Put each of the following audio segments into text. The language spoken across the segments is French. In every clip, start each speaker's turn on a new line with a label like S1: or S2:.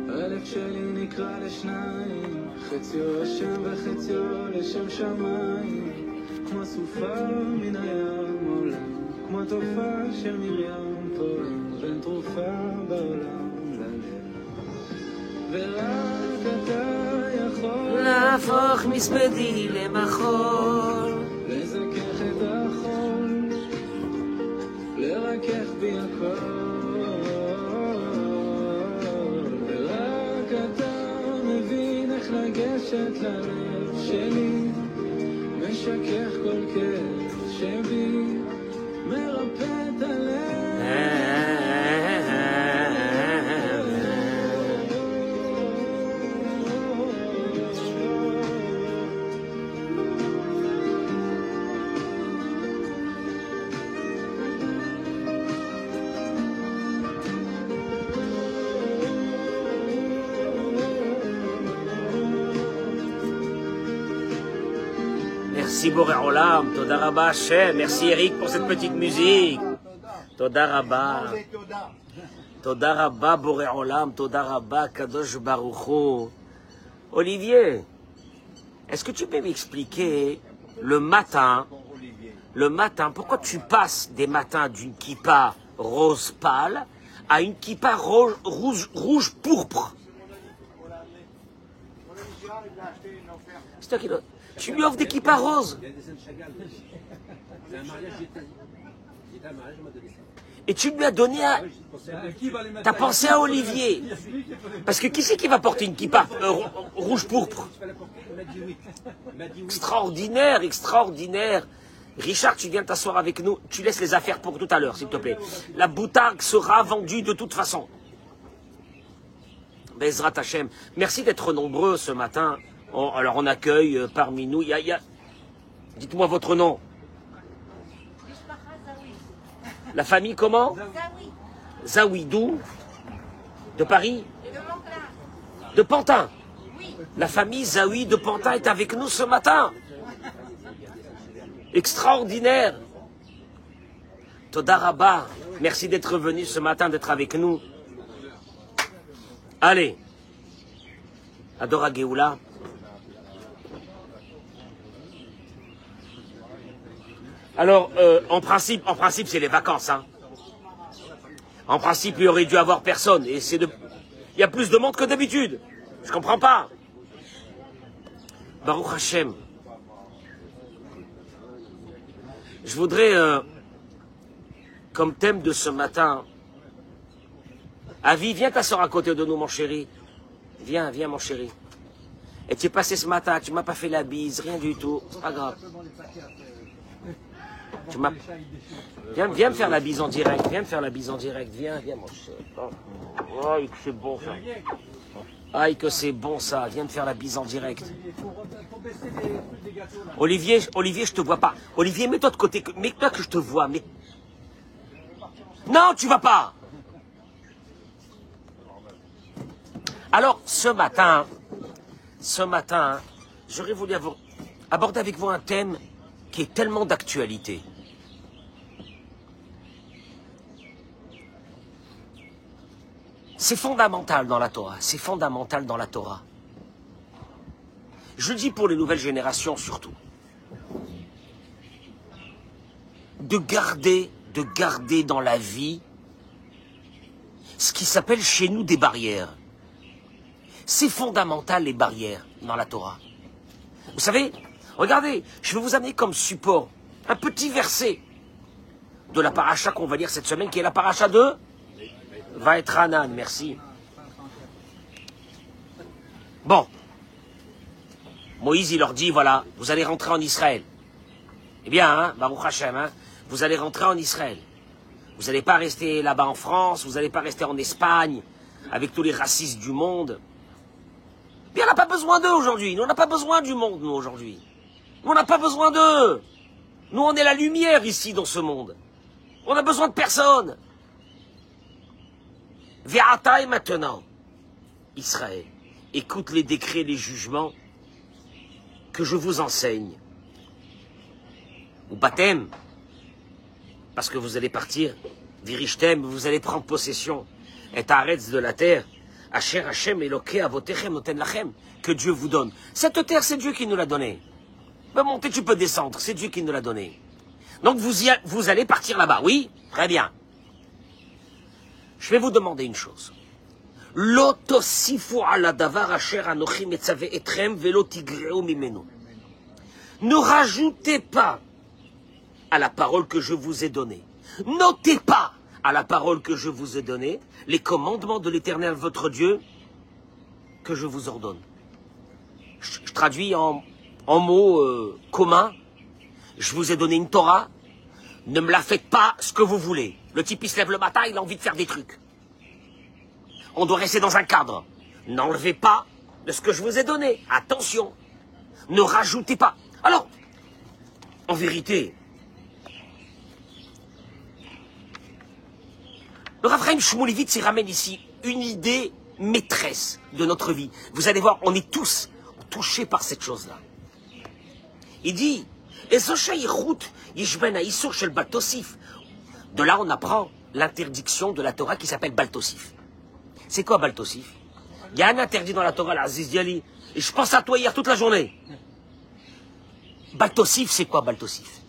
S1: הלב שלי נקרא לשניים, חציו השם וחציו לשם שמיים, כמו סופה מן הים עולם, כמו תופעה של מרים פועם, בין תרופה בעולם ללב. ורק אתה יכול
S2: להפוך מספדי למחול,
S1: לזכך את החול, לרכך בי הכל. לגשת ללב שלי, משכך כל כאב שבי, מרפא את הלב.
S2: Merci Boré Olam, Toda Rabba Hashem, merci Eric pour cette petite musique. Toda Rabba, Toda Rabba Boré Olam, Toda Rabba Kadosh Baruch Hu. Olivier, est-ce que tu peux m'expliquer le matin, pourquoi tu passes des matins d'une kippa rose pâle à une kippa rouge pourpre? C'est toi qui dois... Tu lui offres des kippas roses. Et tu lui as donné à... T'as pensé à Olivier. Parce que qui c'est qui va porter une kippa rouge pourpre? Extraordinaire, extraordinaire. Richard, tu viens t'asseoir avec nous. Tu laisses les affaires pour tout à l'heure, s'il te plaît. La boutargue sera vendue de toute façon. Bezrat Hashem. Merci d'être nombreux ce matin. Oh, alors on accueille parmi nous, dites-moi votre nom. La famille comment? Zawi, d'où? De Paris? De Pantin. La famille Zawi de Pantin est avec nous ce matin. Extraordinaire. Toda Rabba, merci d'être venu ce matin, d'être avec nous. Allez. Adora Geoula. Alors, en principe, c'est les vacances. Hein. En principe, il aurait dû avoir personne. Et il y a plus de monde que d'habitude. Je comprends pas. Baruch Hashem. Je voudrais, comme thème de ce matin, Avi, viens t'asseoir à côté de nous, mon chéri. Viens, mon chéri. Et tu es passé ce matin, tu m'as pas fait la bise, rien du tout. C'est pas grave. Viens me faire la bise en direct. Viens me faire la bise en direct. Viens, mon cher. Oh, que c'est bon ça. Aïe, que c'est bon ça. Viens me faire la bise en direct. Olivier, je te vois pas. Olivier, mets-toi de côté. Mets-toi que je te vois. Mais... Non, tu vas pas. Alors, ce matin, j'aurais voulu aborder avec vous un thème qui est tellement d'actualité. C'est fondamental dans la Torah, c'est fondamental dans la Torah. Je le dis pour les nouvelles générations surtout. De garder dans la vie ce qui s'appelle chez nous des barrières. C'est fondamental les barrières dans la Torah. Vous savez, regardez, je vais vous amener comme support un petit verset de la paracha qu'on va lire cette semaine, qui est la paracha de Vaetranan, merci. Bon, Moïse, il leur dit, voilà, vous allez rentrer en Israël. Eh bien, hein, Baruch Hashem, hein, vous allez rentrer en Israël. Vous n'allez pas rester là-bas en France, vous n'allez pas rester en Espagne, avec tous les racistes du monde. Bien, on n'a pas besoin d'eux aujourd'hui. Nous, on n'a pas besoin du monde, nous, aujourd'hui. Nous, on n'a pas besoin d'eux. Nous, on est la lumière ici, dans ce monde. On n'a besoin de personne. Ve'ata et maintenant, Israël, écoute les décrets, les jugements que je vous enseigne. Ou baptême, parce que vous allez partir, Virishtem, vous allez prendre possession. et haaretz de la terre, Asher Hashem Elokei Avotechem Noten Lachem, que Dieu vous donne. Cette terre, c'est Dieu qui nous l'a donnée. Tu peux monter, tu peux descendre, c'est Dieu qui nous l'a donnée. Donc vous allez partir là-bas, oui? Très bien. Je vais vous demander une chose. Lo tosifu ala davar asher anochi metzave etrem velo tigreu mimenu. Ne rajoutez pas à la parole que je vous ai donnée. Notez pas à la parole que je vous ai donnée les commandements de l'Éternel votre Dieu que je vous ordonne. Je traduis en mots communs. Je vous ai donné une Torah. Ne me la faites pas ce que vous voulez. Le type, il se lève le matin, il a envie de faire des trucs. On doit rester dans un cadre. N'enlevez pas de ce que je vous ai donné. Attention. Ne rajoutez pas. Alors, en vérité, le Rav Chaim Shmulevitz il ramène ici une idée maîtresse de notre vie. Vous allez voir, on est tous touchés par cette chose-là. Il dit, de là, on apprend l'interdiction de la Torah qui s'appelle Baltosif. C'est quoi Baltosif? Il y a un interdit dans la Torah, la Aziz Diali, et je pense à toi hier toute la journée. Baltosif, c'est quoi Baltosif?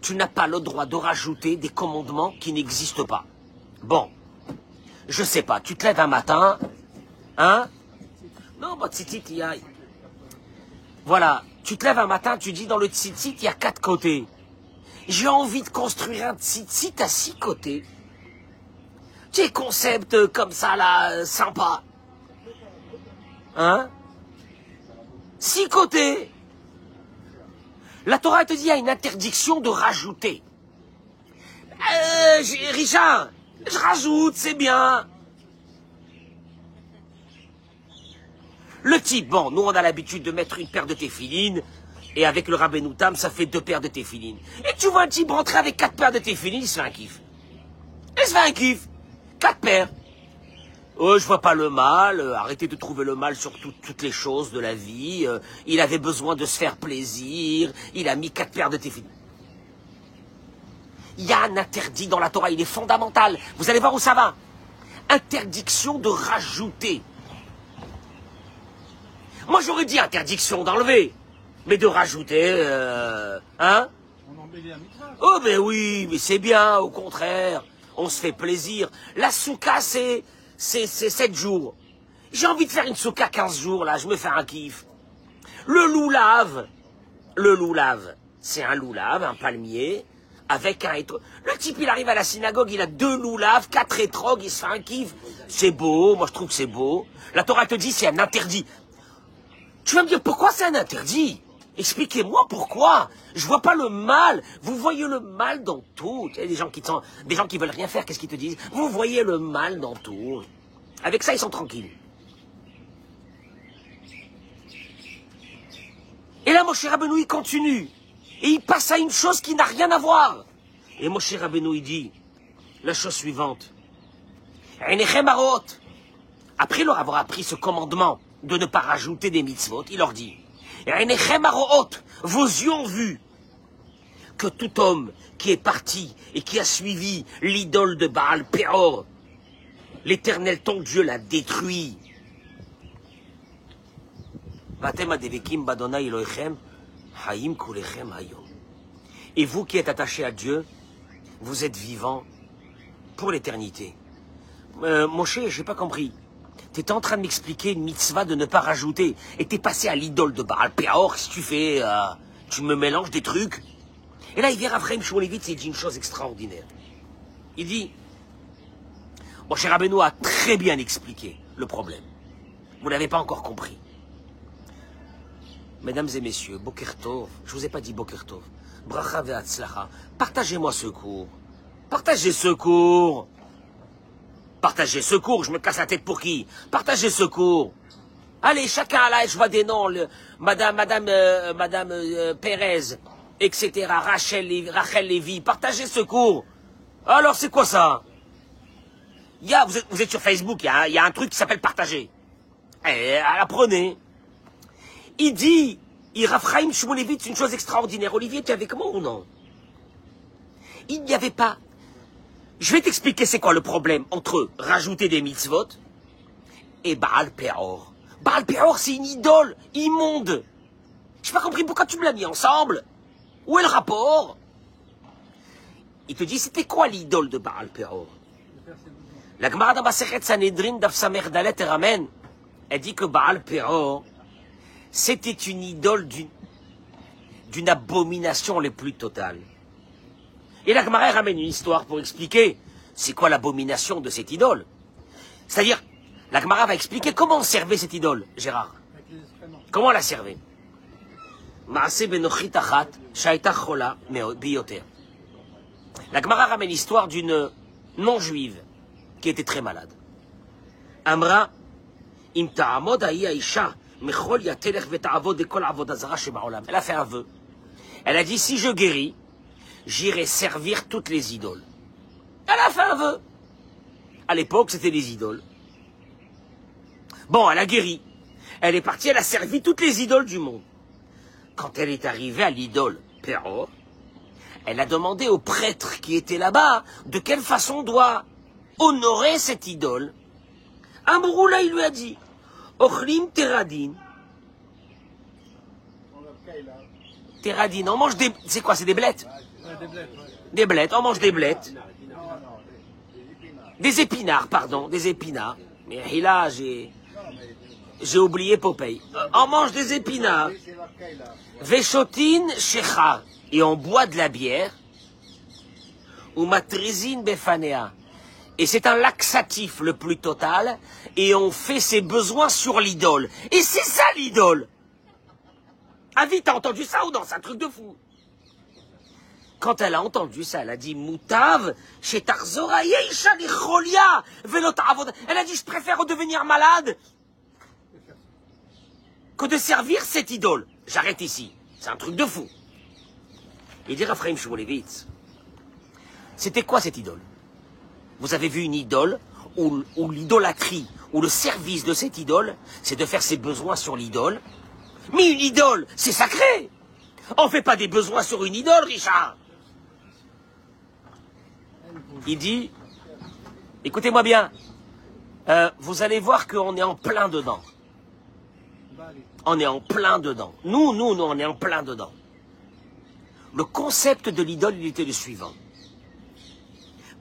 S2: Tu n'as pas le droit de rajouter des commandements qui n'existent pas. Bon, je sais pas, tu te lèves un matin, hein? Non, bah tzitzit, il y a... Voilà, tu te lèves un matin, tu dis dans le tzitzit, il y a 4 côtés. J'ai envie de construire un tzitzit à 6 côtés. Tu sais, concept comme ça, là, sympa. Hein? 6 côtés. La Torah te dit, il y a une interdiction de rajouter. Richard, je rajoute, c'est bien. Le type, bon, nous on a l'habitude de mettre une paire de téphilines, et avec le Rabbeinu Tam, ça fait 2 paires de téphilines. Et tu vois un type rentrer avec 4 paires de téphilines, il se fait un kiff. Il se fait un kiff. 4 paires. Oh, je vois pas le mal, arrêtez de trouver le mal sur toutes les choses de la vie. Il avait besoin de se faire plaisir, il a mis 4 paires de téphilines. Il y a un interdit dans la Torah, il est fondamental. Vous allez voir où ça va. Interdiction de rajouter. Moi j'aurais dit interdiction d'enlever, mais de rajouter, hein?
S3: On embellit un mitzvah.
S2: Oh ben oui, mais c'est bien, au contraire, on se fait plaisir. La souka c'est 7 jours. J'ai envie de faire une souka 15 jours, là, je me fais un kiff. Le loulave, c'est un loulave, un palmier, avec un étrog. Le type, il arrive à la synagogue, il a 2 loulaves, 4 étrogues, il se fait un kiff. C'est beau, moi je trouve que c'est beau. La Torah te dit c'est un interdit. Tu vas me dire, pourquoi c'est un interdit? Expliquez-moi pourquoi. Je vois pas le mal. Vous voyez le mal dans tout. Il y a des gens qui veulent rien faire, qu'est-ce qu'ils te disent? Vous voyez le mal dans tout. Avec ça, ils sont tranquilles. Et là, Moshe Rabbeinu, il continue. Et il passe à une chose qui n'a rien à voir. Et Moshe Rabbeinu, il dit la chose suivante. Après leur avoir appris ce commandement de ne pas rajouter des mitzvot, il leur dit, vos yeux ont vu que tout homme qui est parti et qui a suivi l'idole de Baal Péor, l'Éternel ton Dieu l'a détruit. Et vous qui êtes attachés à Dieu, vous êtes vivants pour l'éternité. Moshe, j'ai pas compris. Tu étais en train de m'expliquer une mitzvah de ne pas rajouter. Et t'es passé à l'idole de Baal Péor, qu'est-ce que tu fais? Tu me mélanges des trucs. Et là, il vient Rav Chaim Shmulevitz et il dit une chose extraordinaire. Il dit, Moshe Rabbeinu a très bien expliqué le problème. Vous l'avez pas encore compris. Mesdames et messieurs, Boker Tov, je vous ai pas dit Boker Tov. Bracha ve'atzlacha. Partagez-moi ce cours. Partagez ce cours. Partagez ce cours, je me casse la tête pour qui? Partagez ce cours. Allez, chacun là, je vois des noms, Madame Pérez, etc., Rachel Lévy, partagez ce cours. Alors, c'est quoi ça? Vous êtes sur Facebook, il y a un truc qui s'appelle partager. Apprenez. Il dit, Rav Chaim Shmulevitz, une chose extraordinaire. Olivier, tu es avec moi ou non? Il n'y avait pas Je vais t'expliquer c'est quoi le problème entre rajouter des mitzvot et Baal Peor. Baal Peor, c'est une idole immonde. Je n'ai pas compris pourquoi tu me l'as mis ensemble. Où est le rapport? Il te dit, c'était quoi l'idole de Baal Peor? La Gemara dans Masechet Sanhedrin, Daf Samer Dalet et Ramen, elle dit que Baal Peor, c'était une idole d'une abomination les plus totales. Et la Gemara ramène une histoire pour expliquer c'est quoi l'abomination de cette idole. C'est-à-dire, la Gemara va expliquer comment on servait cette idole, Gérard. Comment on la servait. Maase benochit achat, shaita chola biyoter. La Gemara ramène l'histoire d'une non-juive qui était très malade. Amra, im ta'amod ha'i ha'isha, mechol yatelech veta'avod dekol avodah zara sheba'olam. Elle a fait un vœu. Elle a dit, si je guéris, j'irai servir toutes les idoles. Elle a fait un vœu. À l'époque, c'était les idoles. Bon, elle a guéri. Elle est partie, elle a servi toutes les idoles du monde. Quand elle est arrivée à l'idole Peor, elle a demandé au prêtre qui était là-bas de quelle façon on doit honorer cette idole. Amroula, il lui a dit, Ochlim teradin. Teradin, on mange des... C'est quoi, c'est des blettes? Des blettes, on mange des blettes. Des épinards, pardon, des épinards. Mais là, j'ai oublié Popeye. On mange des épinards. Veshotin shecha. Et on boit de la bière. Ou matrizin befanea. Et c'est un laxatif le plus total. Et on fait ses besoins sur l'idole. Et c'est ça l'idole. Ah vite, t'as entendu ça ou non? C'est un truc de fou. Quand elle a entendu ça, elle a dit Moutav, chez Tarzora, Yeisha Licholia, Velota Avoda. Elle a dit, je préfère redevenir malade que de servir cette idole. J'arrête ici. C'est un truc de fou. Il dit Raphaël Shmulevitz, c'était quoi cette idole? Vous avez vu une idole où l'idolâtrie, où le service de cette idole, c'est de faire ses besoins sur l'idole. Mais une idole, c'est sacré. On ne fait pas des besoins sur une idole, Richard. Il dit, écoutez-moi bien, vous allez voir qu'on est en plein dedans. On est en plein dedans. Nous, on est en plein dedans. Le concept de l'idole, il était le suivant.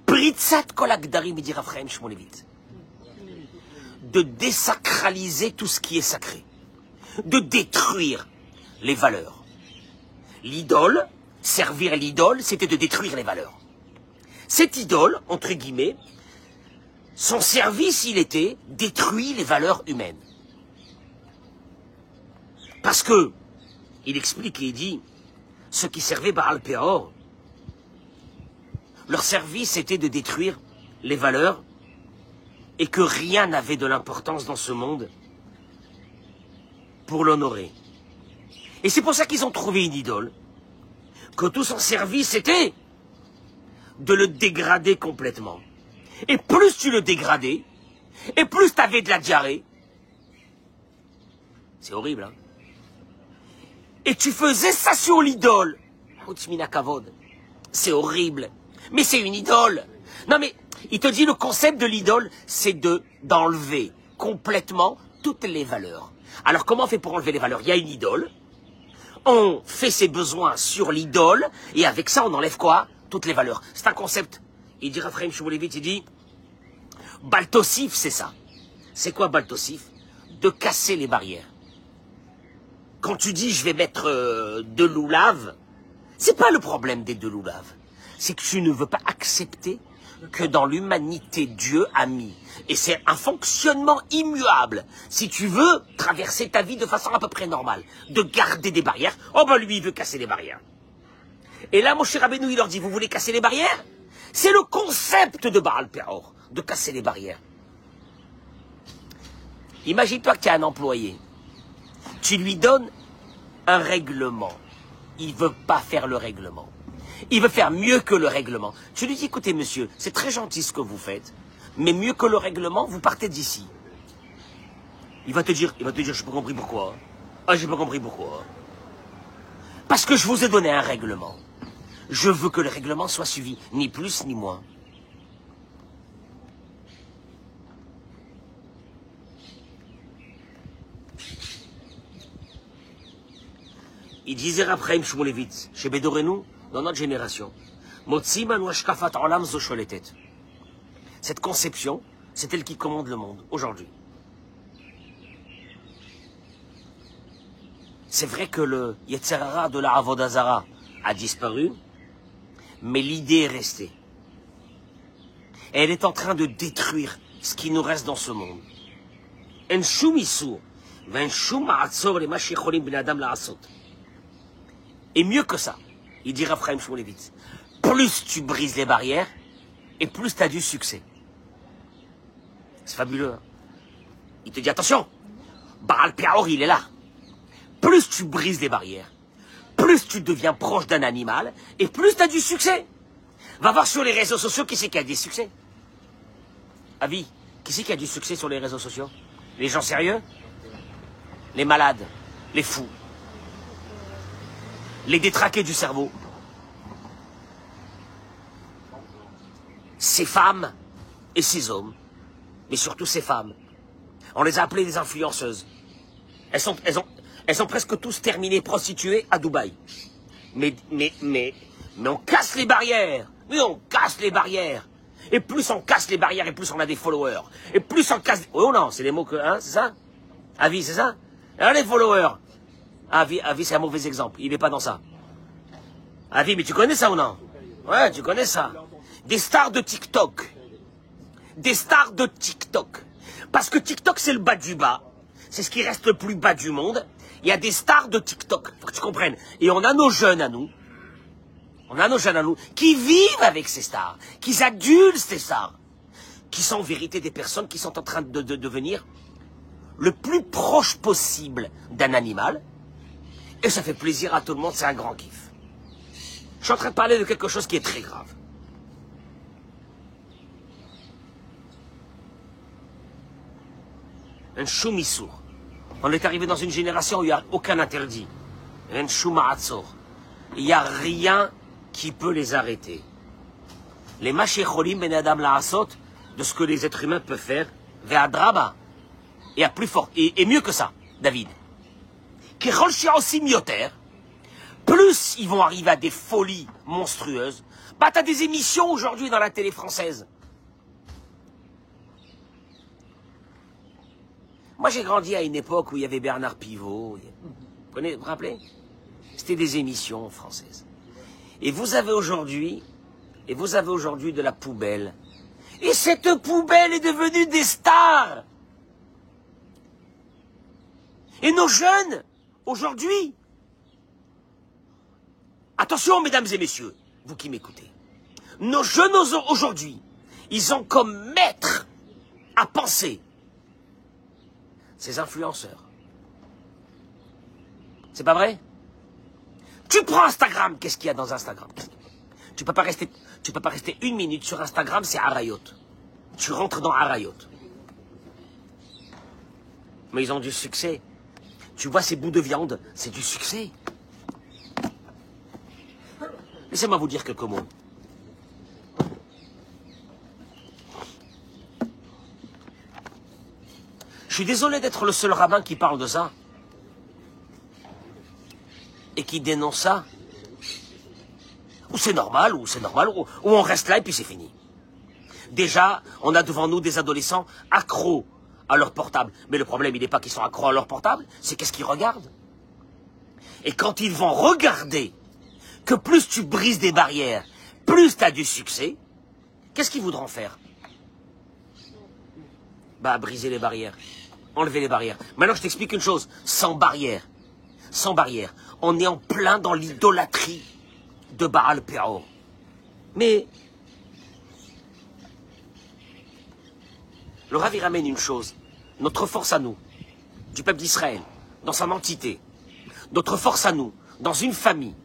S2: Pritsat kolakdarim, dit Raphaël Shmulevitz. De désacraliser tout ce qui est sacré. De détruire les valeurs. L'idole, servir l'idole, c'était de détruire les valeurs. Cette idole, entre guillemets, son service, il était détruire les valeurs humaines. Parce que, il explique et il dit, ceux qui servaient Baal Peor, leur service était de détruire les valeurs et que rien n'avait de l'importance dans ce monde pour l'honorer. Et c'est pour ça qu'ils ont trouvé une idole, que tout son service était de le dégrader complètement. Et plus tu le dégradais, et plus tu avais de la diarrhée. C'est horrible, hein? Et tu faisais ça sur l'idole. C'est horrible. Mais c'est une idole. Non mais, il te dit le concept de l'idole, c'est d'enlever complètement toutes les valeurs. Alors comment on fait pour enlever les valeurs? Il y a une idole. On fait ses besoins sur l'idole, et avec ça, on enlève quoi? Toutes les valeurs. C'est un concept. Il dit, Raphaël Shmulevitz, il dit, Baltosif, c'est ça. C'est quoi Baltosif? De casser les barrières. Quand tu dis, je vais mettre de l'oulave, c'est pas le problème des de l'oulave. C'est que tu ne veux pas accepter que dans l'humanité, Dieu a mis. Et c'est un fonctionnement immuable. Si tu veux traverser ta vie de façon à peu près normale, de garder des barrières, oh ben lui, il veut casser les barrières. Et là, Moshe Rabbeinu, il leur dit, vous voulez casser les barrières? C'est le concept de Baal Peor, de casser les barrières. Imagine-toi que tu as un employé. Tu lui donnes un règlement. Il ne veut pas faire le règlement. Il veut faire mieux que le règlement. Tu lui dis, écoutez monsieur, c'est très gentil ce que vous faites, mais mieux que le règlement, vous partez d'ici. Il va te dire, j'ai pas compris pourquoi. Ah, j'ai pas compris pourquoi. Parce que je vous ai donné un règlement. Je veux que le règlement soit suivi, ni plus ni moins. Il disait Rav Chaim Shmulevitz, chez Bédorenu, dans notre génération, Motzimanu Ashkafat Olam Zo Sholetet. Cette conception, c'est elle qui commande le monde, aujourd'hui. C'est vrai que le Yetzer Hara de la Avodah Zara a disparu, mais l'idée est restée. Et elle est en train de détruire ce qui nous reste dans ce monde. En shum isur, ven shum ma'atzor lema shecholim ben adam la'asot. Et mieux que ça, il dit Rav Chaim Shmulevitz, plus tu brises les barrières, et plus tu as du succès. C'est fabuleux. Hein? Il te dit, attention, Baal Peor, il est là. Plus tu brises les barrières, plus tu deviens proche d'un animal, et plus tu as du succès. Va voir sur les réseaux sociaux qui c'est qui a des succès. Avis, qui c'est qui a du succès sur les réseaux sociaux? Les gens sérieux? Les malades, les fous, les détraqués du cerveau. Ces femmes et ces hommes, mais surtout ces femmes, on les a appelées des influenceuses. Elles ont presque tous terminé prostituées à Dubaï. Mais on casse les barrières. Mais on casse les barrières. Et plus on casse les barrières, et plus on a des followers. Et plus on casse... Oh non, c'est les mots que... Hein, c'est ça? Avis, c'est ça? Alors les followers. Avis, c'est un mauvais exemple. Il n'est pas dans ça. Avis, mais tu connais ça ou non? Ouais, tu connais ça. Des stars de TikTok. Des stars de TikTok. Parce que TikTok, c'est le bas du bas. C'est ce qui reste le plus bas du monde. Il y a des stars de TikTok. Faut que tu comprennes. Et on a nos jeunes à nous. On a nos jeunes à nous qui vivent avec ces stars. Qui adulent ces stars. Qui sont en vérité des personnes qui sont en train de devenir le plus proche possible d'un animal. Et ça fait plaisir à tout le monde. C'est un grand kiff. Je suis en train de parler de quelque chose qui est très grave. Un choumissour. On est arrivé dans une génération où il n'y a aucun interdit. Un choumaatzor. Il n'y a rien qui peut les arrêter. Les mashécholim ben adam la'asot, de ce que les êtres humains peuvent faire, ve'adraba. Et à plus fort. Et mieux que ça, David. Kechol shi'osim yoter, plus ils vont arriver à des folies monstrueuses. Bah, t'as des émissions aujourd'hui dans la télé française. Moi, j'ai grandi à une époque où il y avait Bernard Pivot. Vous vous rappelez? C'était des émissions françaises. Et vous avez aujourd'hui de la poubelle. Et cette poubelle est devenue des stars. Et nos jeunes, aujourd'hui, attention, mesdames et messieurs, vous qui m'écoutez, nos jeunes aujourd'hui, ils ont comme maître à penser ces influenceurs. C'est pas vrai? Tu prends Instagram, qu'est-ce qu'il y a dans Instagram? Tu peux pas rester 1 minute sur Instagram, c'est Arayot. Tu rentres dans Arayot. Mais ils ont du succès. Tu vois ces bouts de viande, c'est du succès. Laissez-moi vous dire quelques mots. Je suis désolé d'être le seul rabbin qui parle de ça. Et qui dénonce ça. Ou c'est normal, ou on reste là et puis c'est fini. Déjà, on a devant nous des adolescents accros à leur portable. Mais le problème, il n'est pas qu'ils sont accros à leur portable, c'est qu'est-ce qu'ils regardent. Et quand ils vont regarder que plus tu brises des barrières, plus tu as du succès, qu'est-ce qu'ils voudront faire? Bah, briser les barrières. Enlever les barrières. Maintenant, je t'explique une chose. Sans barrière, on est en plein dans l'idolâtrie de Baal Peor. Mais le Rav, il ramène une chose. Notre force à nous, du peuple d'Israël, dans son entité. Notre force à nous, dans une famille.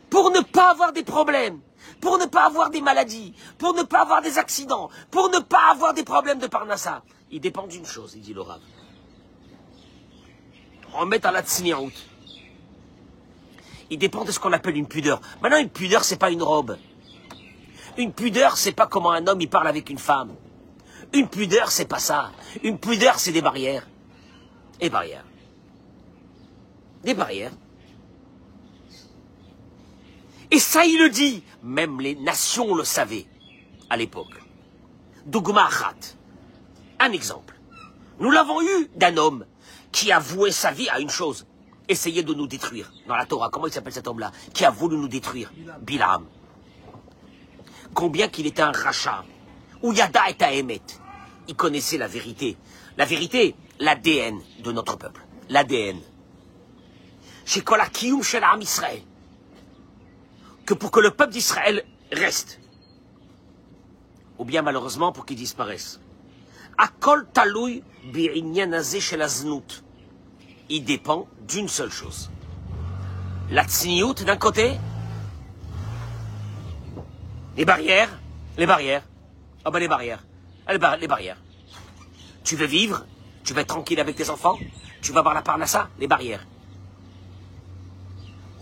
S2: Pour ne pas avoir des problèmes, pour ne pas avoir des maladies, pour ne pas avoir des accidents, pour ne pas avoir des problèmes de parnassa. Il dépend d'une chose, il dit le Rav. Remettre à la tsniaout. Il dépend de ce qu'on appelle une pudeur. Maintenant, une pudeur, c'est pas une robe. Une pudeur, c'est pas comment un homme il parle avec une femme. Une pudeur, c'est pas ça. Une pudeur, c'est des barrières. Et barrières. Des barrières. Et ça, il le dit. Même les nations le savaient à l'époque. Dougma Achat. Un exemple. Nous l'avons eu d'un homme qui a voué sa vie à une chose. Essayer de nous détruire. Dans la Torah, comment il s'appelle cet homme-là? Qui a voulu nous détruire? Bilam. Combien qu'il était un rachat. Ou Yada et Taemet. Il connaissait la vérité. La vérité, l'ADN de notre peuple. L'ADN. Chez Kolakiyum chez l'âme Israël. Que pour que le peuple d'Israël reste. Ou bien malheureusement pour qu'il disparaisse. Akol Taloui Bi'inyanazé chez la Znout. Il dépend d'une seule chose. La Tzniout d'un côté. Les barrières. Les barrières. Ah ben les barrières. Les barrières. Tu veux vivre, tu veux être tranquille avec tes enfants, tu vas voir la parnassa, les barrières.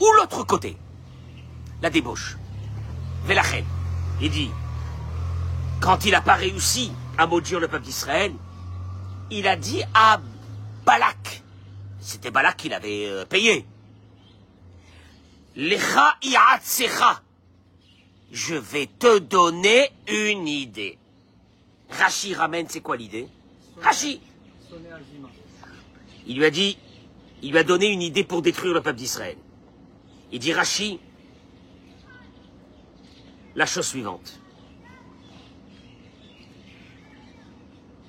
S2: Ou l'autre côté, la débauche. Velachem, il dit, quand il n'a pas réussi à maudire le peuple d'Israël, il a dit à Balak, c'était Balak qui l'avait payé, Lecha i'atsecha, je vais te donner une idée. Rashi ramène, c'est quoi l'idée? Rashi. Il lui a donné une idée pour détruire le peuple d'Israël. Il dit Rashi, la chose suivante.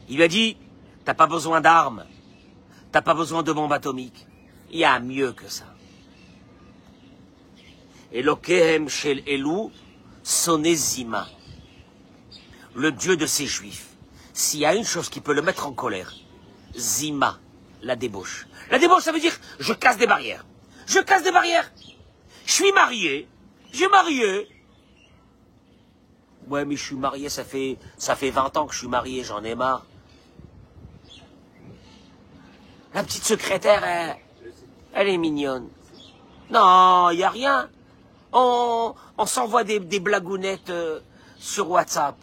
S2: Il lui a dit, t'as pas besoin d'armes, t'as pas besoin de bombes atomiques. Il y a mieux que ça. Elokehem shel Elou, Sonezima. Le Dieu de ces Juifs. S'il y a une chose qui peut le mettre en colère, Zima, la débauche. La débauche, ça veut dire, je casse des barrières. Je casse des barrières. Je suis marié. J'ai marié. Ouais, mais je suis marié, ça fait 20 ans que je suis marié, j'en ai marre. La petite secrétaire, elle est mignonne. Non, il n'y a rien. On s'envoie des blagounettes sur WhatsApp.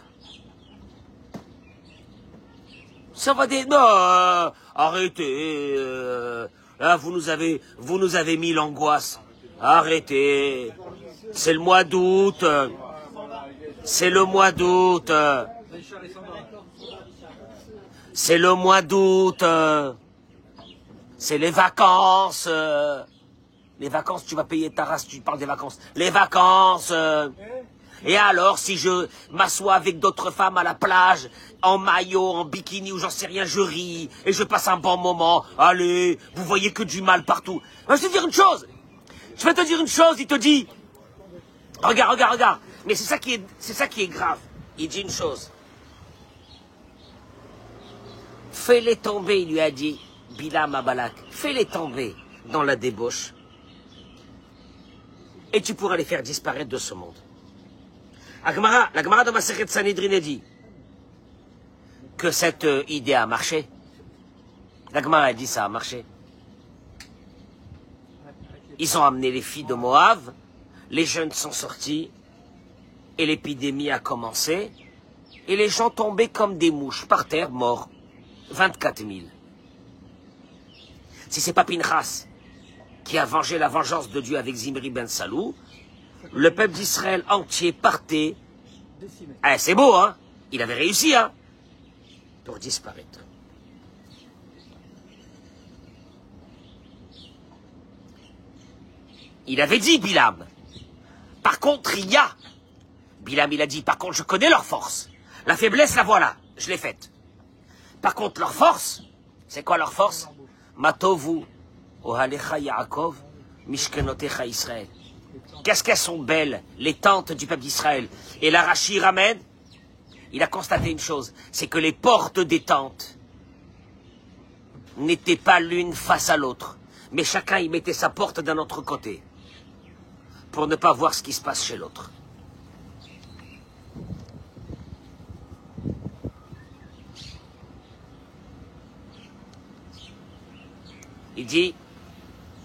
S2: Ça va des... Non, arrêtez. Là, vous nous avez mis l'angoisse. Arrêtez. C'est le mois d'août. C'est le mois d'août. C'est le mois d'août. C'est les vacances. Les vacances, tu vas payer ta race, tu parles des vacances. Les vacances. Et alors, si je m'assois avec d'autres femmes à la plage, en maillot, en bikini, ou j'en sais rien, je ris, et je passe un bon moment. Allez, vous voyez que du mal partout. Je vais te dire une chose. Il te dit, regarde. Mais c'est ça qui est grave. Il dit une chose. Fais-les tomber, il lui a dit, Bilam à Balak. Fais-les tomber dans la débauche. Et tu pourras les faire disparaître de ce monde. La Gemara de Masechet Sanhedrin dit que cette idée a marché. La Gemara a dit ça a marché. Ils ont amené les filles de Moab, les jeunes sont sortis, et l'épidémie a commencé, et les gens tombaient comme des mouches, par terre, morts. 24 000. Si c'est pas Pinchas qui a vengé la vengeance de Dieu avec Zimri ben Salou, le peuple d'Israël entier partait. Eh, c'est beau, hein? Il avait réussi, hein? Pour disparaître. Il avait dit, Bilam. Par contre, il y a. Bilam, il a dit, par contre, je connais leur force. La faiblesse, la voilà. Je l'ai faite. Par contre, leur force, c'est quoi leur force? Matovu, Ohalecha Yaakov, Mishkenotecha Israël. Qu'est-ce qu'elles sont belles, les tentes du peuple d'Israël. Et la Rashi ramène, il a constaté une chose, c'est que les portes des tentes n'étaient pas l'une face à l'autre, mais chacun y mettait sa porte d'un autre côté, pour ne pas voir ce qui se passe chez l'autre. Il dit,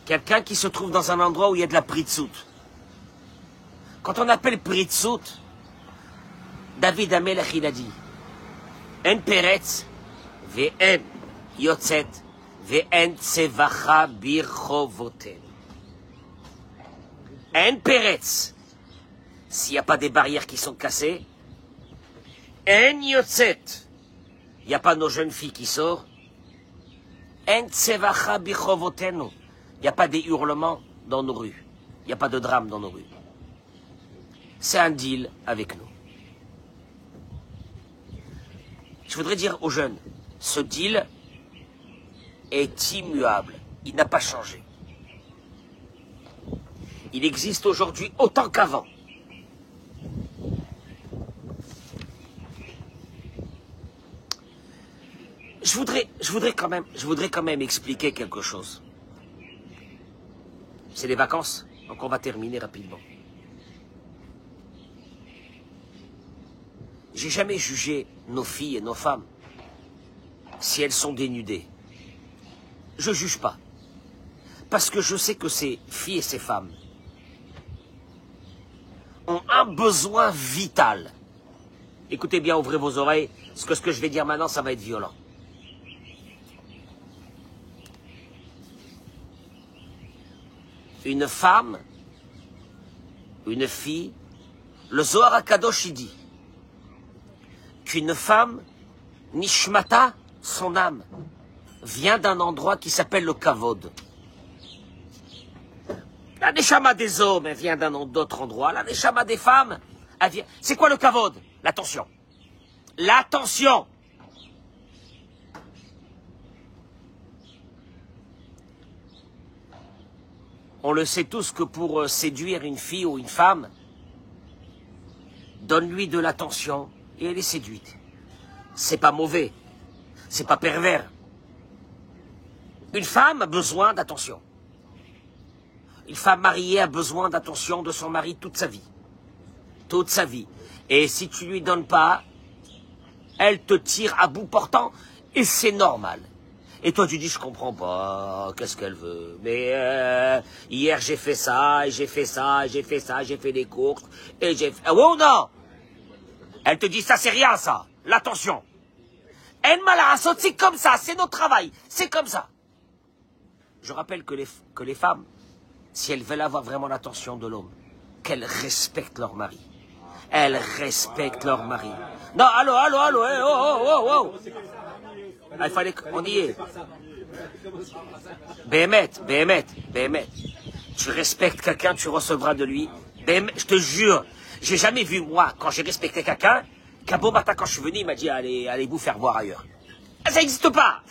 S2: quelqu'un qui se trouve dans un endroit où il y a de la pritzout. Quand on appelle pritzout, David Amelech, il a dit, En peretz, ve'en yotzet, ve'en tsevacha birchovoten. En peretz, s'il n'y a pas des barrières qui sont cassées, en yotzet, il n'y a pas nos jeunes filles qui sortent, en tsevacha bichovotenu, il n'y a pas des hurlements dans nos rues, il n'y a pas de drame dans nos rues. C'est un deal avec nous. Je voudrais dire aux jeunes, ce deal est immuable, il n'a pas changé. Il existe aujourd'hui autant qu'avant. Je voudrais quand même expliquer quelque chose. C'est les vacances, donc on va terminer rapidement. J'ai jamais jugé nos filles et nos femmes si elles sont dénudées. Je juge pas. Parce que je sais que ces filles et ces femmes ont un besoin vital. Écoutez bien, ouvrez vos oreilles, parce que ce que je vais dire maintenant, ça va être violent. Une femme, une fille, le Zohar HaKadosh, il dit qu'une femme, Nishmata, son âme, vient d'un endroit qui s'appelle le Kavod. La Neshama des hommes, elle vient d'un autre endroit. La Neshama des femmes, elle vient... C'est quoi le Kavod? L'attention. L'attention. On le sait tous que pour séduire une fille ou une femme, donne-lui de l'attention et elle est séduite. C'est pas mauvais, c'est pas pervers. Une femme a besoin d'attention. Une femme mariée a besoin d'attention de son mari toute sa vie. Toute sa vie. Et si tu lui donnes pas, elle te tire à bout portant et c'est normal. Et toi tu dis je comprends pas, qu'est-ce qu'elle veut. Mais hier j'ai fait ça, et j'ai fait ça, et j'ai fait ça, j'ai fait des courses, et j'ai fait... Oh non! Elle te dit ça c'est rien ça, l'attention. En malarasot, c'est comme ça, c'est notre travail, c'est comme ça. Je rappelle que les femmes, si elles veulent avoir vraiment l'attention de l'homme, qu'elles respectent leur mari. Elles respectent leur mari. Non, allô, hey, oh. Ah, il fallait qu'on y est. Béhémet. Tu respectes quelqu'un, tu recevras de lui. Béhémet, je te jure, j'ai jamais vu, moi, quand j'ai respecté quelqu'un, qu'un beau matin, quand je suis venu, il m'a dit, allez vous faire voir ailleurs. Ça n'existe pas,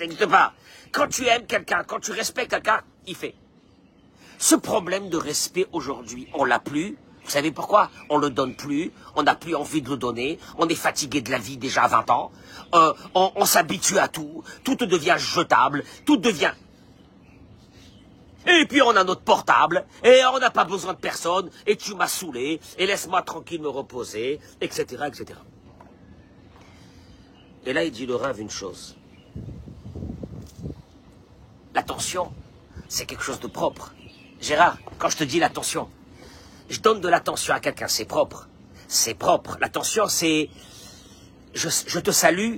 S2: Quand tu aimes quelqu'un, quand tu respectes quelqu'un, il fait. Ce problème de respect aujourd'hui, on l'a plus. Vous savez pourquoi? On le donne plus, on n'a plus envie de le donner, on est fatigué de la vie déjà à 20 ans, on s'habitue à tout devient jetable, tout devient... Et puis on a notre portable, et on n'a pas besoin de personne, et tu m'as saoulé, et laisse-moi tranquille me reposer, etc., etc. Et là il dit le Rav une chose. L'attention, c'est quelque chose de propre. Gérard, quand je te dis l'attention, je donne de l'attention à quelqu'un, c'est propre. C'est propre. L'attention, c'est... Je te salue,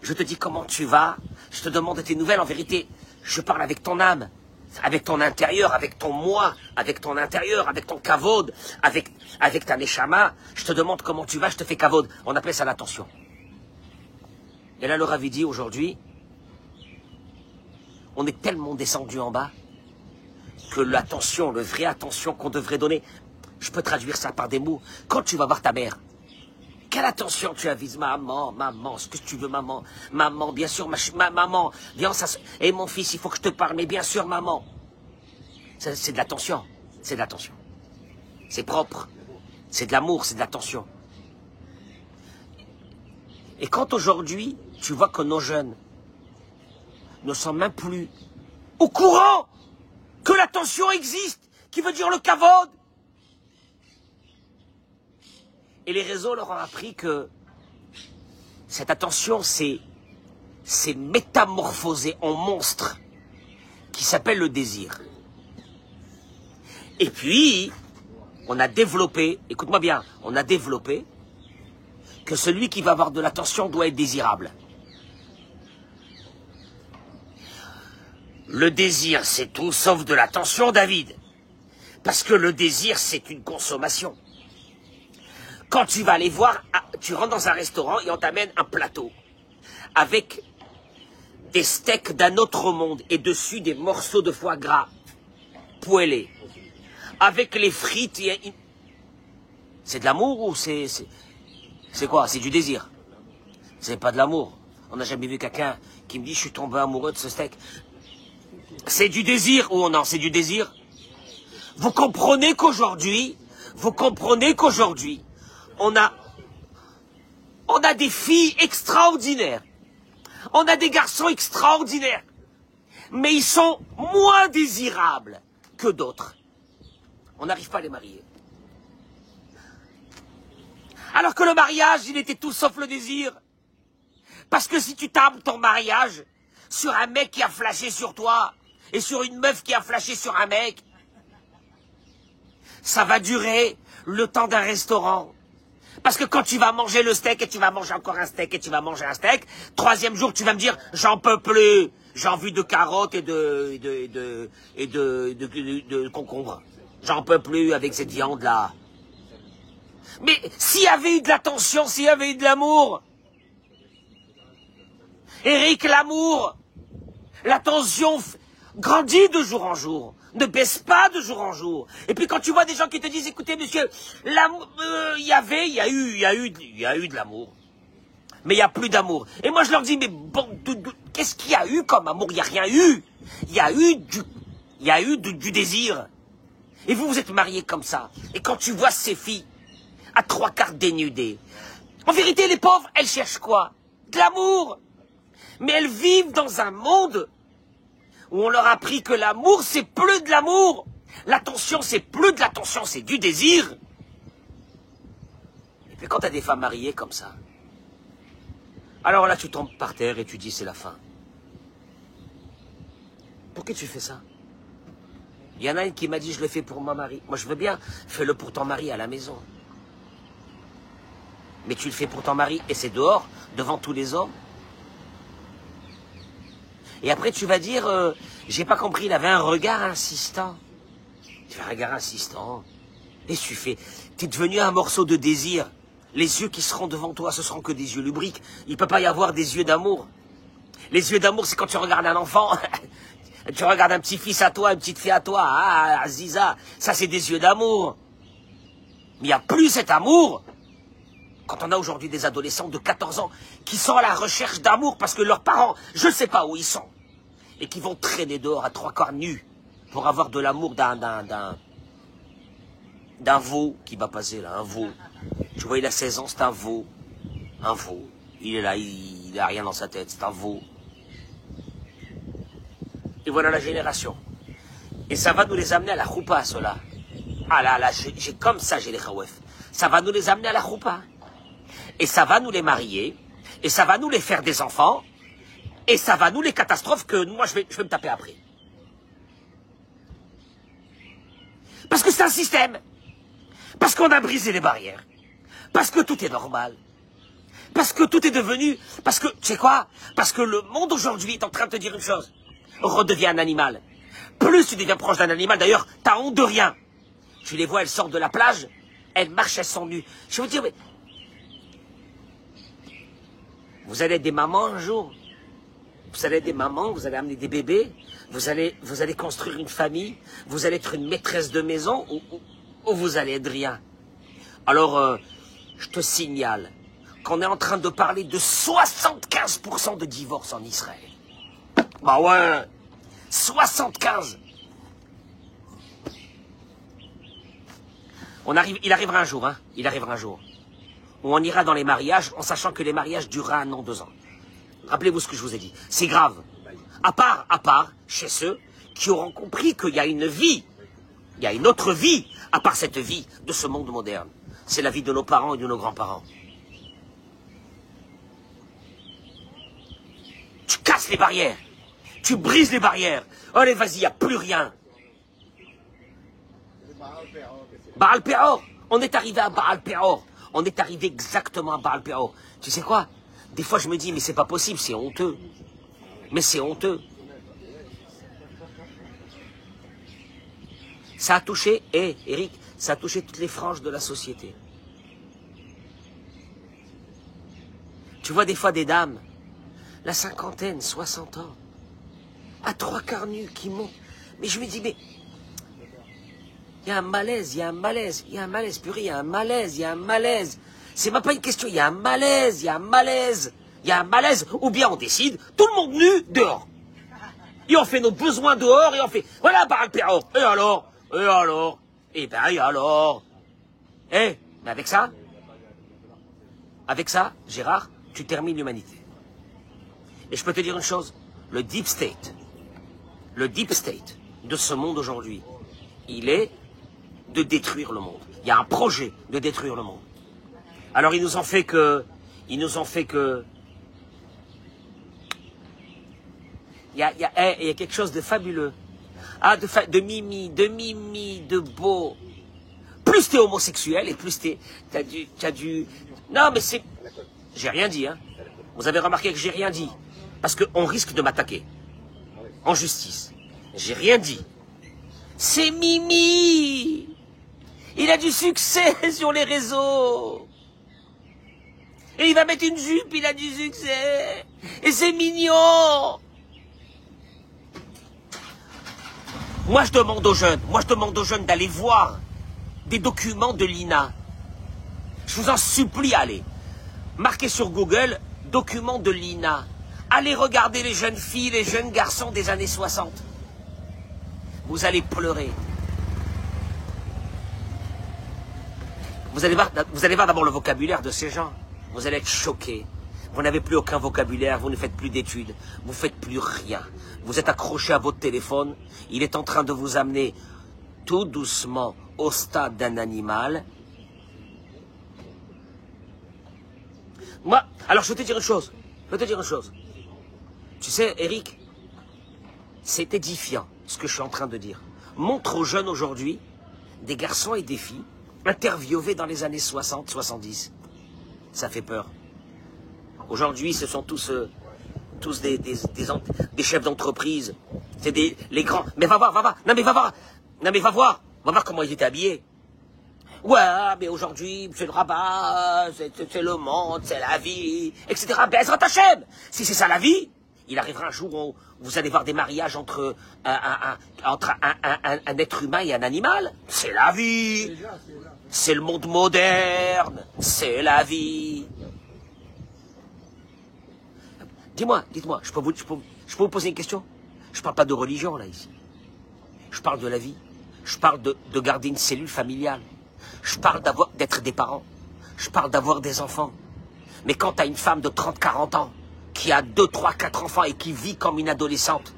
S2: je te dis comment tu vas, je te demande tes nouvelles. En vérité, je parle avec ton âme, avec ton intérieur, avec ton moi, avec ton intérieur, avec ton kavod, avec ta neshama. Je te demande comment tu vas, je te fais kavod. On appelle ça l'attention. Et là, le Rav dit aujourd'hui, on est tellement descendu en bas que l'attention, le vrai attention qu'on devrait donner... Je peux traduire ça par des mots. Quand tu vas voir ta mère, quelle attention tu avises? Maman, ce que tu veux, maman, bien sûr, maman, viens, ça... Et mon fils, il faut que je te parle, mais bien sûr, maman. C'est de l'attention, c'est de l'attention. C'est propre, c'est de l'amour, c'est de l'attention. Et quand aujourd'hui, tu vois que nos jeunes ne sont même plus au courant que l'attention existe, qui veut dire le kavod. Et les réseaux leur ont appris que cette attention s'est métamorphosée en monstre qui s'appelle le désir. Et puis, on a développé, écoute-moi bien, on a développé que celui qui va avoir de l'attention doit être désirable. Le désir, c'est tout sauf de l'attention, David. Parce que le désir, c'est une consommation. Quand tu vas aller voir, tu rentres dans un restaurant et on t'amène un plateau avec des steaks d'un autre monde et dessus des morceaux de foie gras poêlés. Avec les frites, c'est de l'amour ou c'est quoi? C'est du désir. C'est pas de l'amour. On n'a jamais vu quelqu'un qui me dit je suis tombé amoureux de ce steak. C'est du désir ou non? C'est du désir. Vous comprenez qu'aujourd'hui, on a des filles extraordinaires. On a des garçons extraordinaires. Mais ils sont moins désirables que d'autres. On n'arrive pas à les marier. Alors que le mariage, il était tout sauf le désir. Parce que si tu tables ton mariage sur un mec qui a flashé sur toi et sur une meuf qui a flashé sur un mec, ça va durer le temps d'un restaurant. Parce que quand tu vas manger le steak et tu vas manger encore un steak et tu vas manger un steak, troisième jour tu vas me dire j'en peux plus, j'ai envie de carottes et de concombres. J'en peux plus avec cette viande là. Mais s'il y avait eu de l'attention, s'il y avait eu de l'amour, Eric, l'amour, l'attention grandit de jour en jour, ne baisse pas de jour en jour. Et puis quand tu vois des gens qui te disent, écoutez monsieur, il y a eu de l'amour, mais il n'y a plus d'amour. Et moi je leur dis, mais bon, qu'est-ce qu'il y a eu comme amour? Il n'y a rien eu. Il y a eu du désir. Et vous êtes mariés comme ça. Et quand tu vois ces filles à 3/4 dénudées, en vérité les pauvres, elles cherchent quoi? De l'amour. Mais elles vivent dans un monde où on leur a appris que l'amour, c'est plus de l'amour. L'attention, c'est plus de l'attention, c'est du désir. Et puis quand tu as des femmes mariées comme ça, alors là, tu tombes par terre et tu dis, c'est la fin. Pourquoi tu fais ça? Il y en a une qui m'a dit, je le fais pour mon mari. Moi, je veux bien, fais-le pour ton mari à la maison. Mais tu le fais pour ton mari et c'est dehors, devant tous les hommes. Et après, tu vas dire, j'ai pas compris, il avait un regard insistant. Tu as un regard insistant. Et tu fais, t'es devenu un morceau de désir. Les yeux qui seront devant toi, ce seront que des yeux lubriques. Il ne peut pas y avoir des yeux d'amour. Les yeux d'amour, c'est quand tu regardes un enfant. Tu regardes un petit-fils à toi, une petite fille à toi. Ah, Aziza, ça c'est des yeux d'amour. Mais il n'y a plus cet amour. Quand on a aujourd'hui des adolescents de 14 ans qui sont à la recherche d'amour parce que leurs parents, je ne sais pas où ils sont, et qui vont traîner dehors à 3/4 nus pour avoir de l'amour d'un veau qui va passer là, un veau. Tu vois, il a 16 ans, c'est un veau. Un veau. Il est là, il n'a rien dans sa tête, c'est un veau. Et voilà la génération. Et ça va nous les amener à la choupa, cela. Ah là, j'ai comme ça, j'ai les khawef. Ça va nous les amener à la choupa. Et ça va nous les marier. Et ça va nous les faire des enfants. Et ça va nous les catastrophes que moi je vais me taper après. Parce que c'est un système. Parce qu'on a brisé les barrières. Parce que tout est normal. Parce que tout est devenu... Parce que, tu sais quoi? Parce que le monde aujourd'hui est en train de te dire une chose. Redeviens un animal. Plus tu deviens proche d'un animal, d'ailleurs, t'as honte de rien. Tu les vois, elles sortent de la plage, elles marchent, elles sont nues. Je veux dire, mais... Vous allez être des mamans un jour. Vous allez être des mamans, vous allez amener des bébés. Vous allez construire une famille. Vous allez être une maîtresse de maison ou vous allez être rien. Alors, je te signale qu'on est en train de parler de 75% de divorce en Israël. Bah ouais, 75. Il arrivera un jour, hein. Il arrivera un jour où on ira dans les mariages en sachant que les mariages dureront 1 an, 2 ans. Rappelez-vous ce que je vous ai dit. C'est grave. À part chez ceux qui auront compris qu'il y a une vie, il y a une autre vie à part cette vie de ce monde moderne. C'est la vie de nos parents et de nos grands-parents. Tu casses les barrières. Tu brises les barrières. Allez, vas-y, il n'y a plus rien. Baal Peor. On est arrivé à Baal Peor. On est arrivé exactement à Baal Peor. Tu sais quoi? Des fois, je me dis, mais c'est pas possible, c'est honteux. Mais c'est honteux. Ça a touché, Eric, ça a touché toutes les franges de la société. Tu vois des fois des dames, la cinquantaine, 60 ans, à 3/4 nus qui montent. Mais je me dis, mais il y a un malaise, il y a un malaise, il y a un malaise, purée, il y a un malaise, il y a un malaise. C'est même pas une question, il y a un malaise, il y a un malaise, il y a un malaise. Ou bien on décide, tout le monde nu, dehors. Et on fait nos besoins dehors, et on fait, voilà, Barak Péor. Et alors? Et alors? Eh ben, et alors? Eh, mais avec ça, Gérard, tu termines l'humanité. Et je peux te dire une chose, le deep state de ce monde aujourd'hui, il est de détruire le monde. Il y a un projet de détruire le monde. Alors il nous en fait que, il y a quelque chose de fabuleux. Ah, de mimi, de beau. Plus t'es homosexuel et plus t'as du... Non, mais c'est... J'ai rien dit, hein. Vous avez remarqué que j'ai rien dit. Parce qu'on risque de m'attaquer. En justice. J'ai rien dit. C'est Mimi. Il a du succès sur les réseaux. Et il va mettre une jupe, il a du succès. Et c'est mignon. Moi, je demande aux jeunes d'aller voir des documents de l'INA. Je vous en supplie, allez. Marquez sur Google, documents de l'INA. Allez regarder les jeunes filles, les jeunes garçons des années 60. Vous allez pleurer. Vous allez voir d'abord le vocabulaire de ces gens. Vous allez être choqués. Vous n'avez plus aucun vocabulaire, vous ne faites plus d'études, vous ne faites plus rien. Vous êtes accroché à votre téléphone, il est en train de vous amener tout doucement au stade d'un animal. Moi, alors je vais te dire une chose, Tu sais, Eric, c'est édifiant ce que je suis en train de dire. Montre aux jeunes aujourd'hui, des garçons et des filles, interviewés dans les années 60, 70. Ça fait peur. Aujourd'hui, ce sont tous des chefs d'entreprise. C'est les grands. Mais va voir. Non, mais va voir comment ils étaient habillés. Ouais, mais aujourd'hui, c'est le rabat, c'est le monde, c'est la vie, etc. Bezrat Hashem. Si c'est ça la vie, il arrivera un jour où vous allez voir des mariages entre un être humain et un animal. C'est la vie. C'est le monde moderne. C'est la vie. Dites-moi, je peux vous poser une question? Je parle pas de religion, là, ici. Je parle de la vie. Je parle de garder une cellule familiale. Je parle d'être des parents. Je parle d'avoir des enfants. Mais quand tu as une femme de 30, 40 ans, qui a 2, 3, 4 enfants et qui vit comme une adolescente,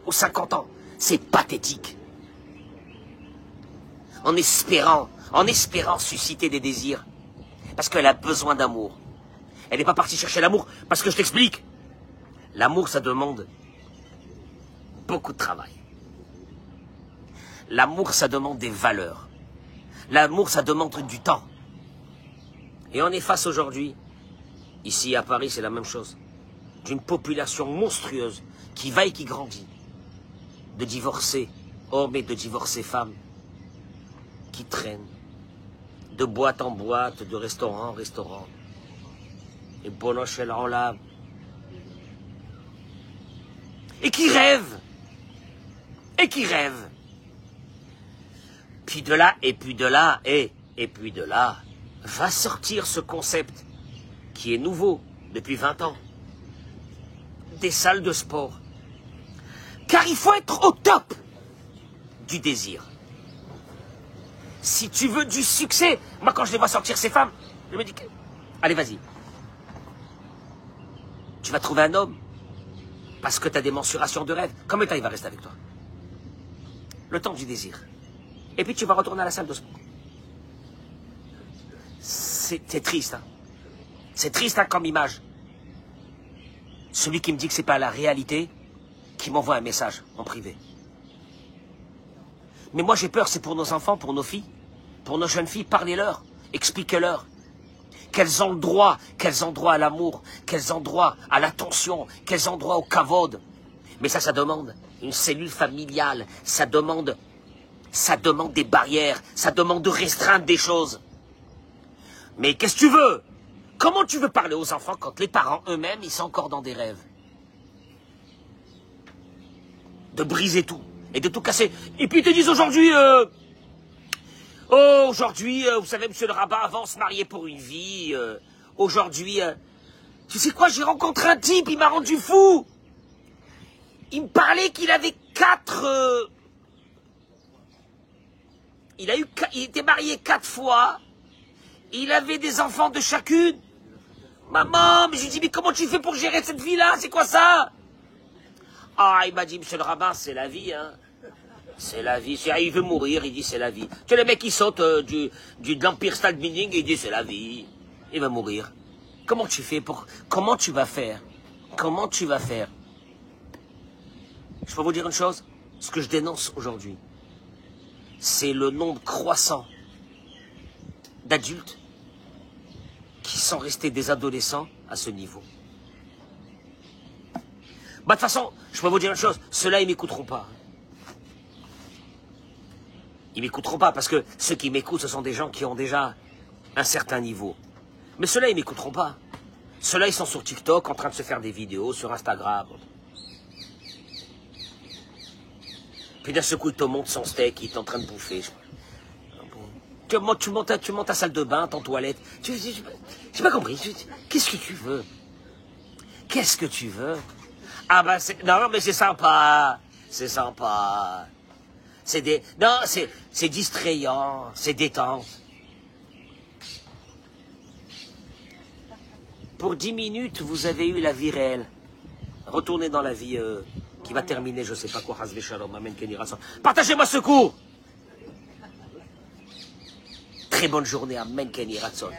S2: ou 50 ans, c'est pathétique. En espérant susciter des désirs. Parce qu'elle a besoin d'amour. Elle n'est pas partie chercher l'amour, parce que je t'explique. L'amour, ça demande beaucoup de travail. L'amour, ça demande des valeurs. L'amour, ça demande du temps. Et on est face aujourd'hui, ici à Paris, c'est la même chose, d'une population monstrueuse qui va et qui grandit, de divorcés hommes et de divorcés femmes, qui traînent de boîte en boîte, de restaurant en restaurant. Et Bonosh El Olam. Et qui rêvent. Puis de là, va sortir ce concept qui est nouveau depuis 20 ans. Des salles de sport. Car il faut être au top du désir. Si tu veux du succès, moi quand je les vois sortir ces femmes, je me dis, allez vas-y. Tu vas trouver un homme parce que tu as des mensurations de rêve. Combien de temps il va rester avec toi? Le temps du désir. Et puis tu vas retourner à la salle de sport. C'est triste, hein. C'est triste, hein, comme image. Celui qui me dit que c'est pas la réalité, qui m'envoie un message en privé. Mais moi j'ai peur, c'est pour nos enfants, pour nos filles, pour nos jeunes filles, parlez-leur, expliquez-leur. Qu'elles ont le droit à l'amour, qu'elles ont droit à l'attention, qu'elles ont droit au kavod. Mais ça demande une cellule familiale, ça demande des barrières, ça demande de restreindre des choses. Mais qu'est-ce que tu veux? Comment tu veux parler aux enfants quand les parents eux-mêmes, ils sont encore dans des rêves? De briser tout et de tout casser. Et puis ils te disent aujourd'hui, oh, aujourd'hui, vous savez, monsieur le rabbin, avant on se mariait pour une vie. Aujourd'hui, tu sais quoi, j'ai rencontré un type, il m'a rendu fou. Il me parlait qu'il avait 4... il était marié 4 fois. Il avait des enfants de chacune. Maman, mais je lui dis, mais comment tu fais pour gérer cette vie-là? C'est quoi ça? Ah, il m'a dit, monsieur le rabbin, c'est la vie, hein. C'est la vie. Il veut mourir, il dit, c'est la vie. Tu sais, le mec qui saute de l'Empire State Building, il dit, c'est la vie. Il va mourir. Comment tu fais pour... Comment tu vas faire? Comment tu vas faire? Je peux vous dire une chose? Ce que je dénonce aujourd'hui, c'est le nombre croissant d'adultes qui sont restés des adolescents à ce niveau. Bah, de toute façon, je peux vous dire une chose, ceux-là, ils m'écouteront pas. Ils m'écouteront pas parce que ceux qui m'écoutent, ce sont des gens qui ont déjà un certain niveau. Mais ceux-là, ils m'écouteront pas. Ceux-là, ils sont sur TikTok en train de se faire des vidéos, sur Instagram. Puis d'un seul coup, il te montre son steak, il est en train de bouffer. Tu montes ta salle de bain, ton toilette. J'ai pas compris. Qu'est-ce que tu veux? Qu'est-ce que tu veux? Ah ben, non, mais c'est sympa. C'est sympa. Non, c'est distrayant. C'est détente. Pour 10 minutes, vous avez eu la vie réelle. Retournez dans la vie qui va terminer, je sais pas quoi. Hasbe Shalom, Amen, Kenny Ratson. Partagez-moi ce cours. Très bonne journée, Amen, Kenny Ratson.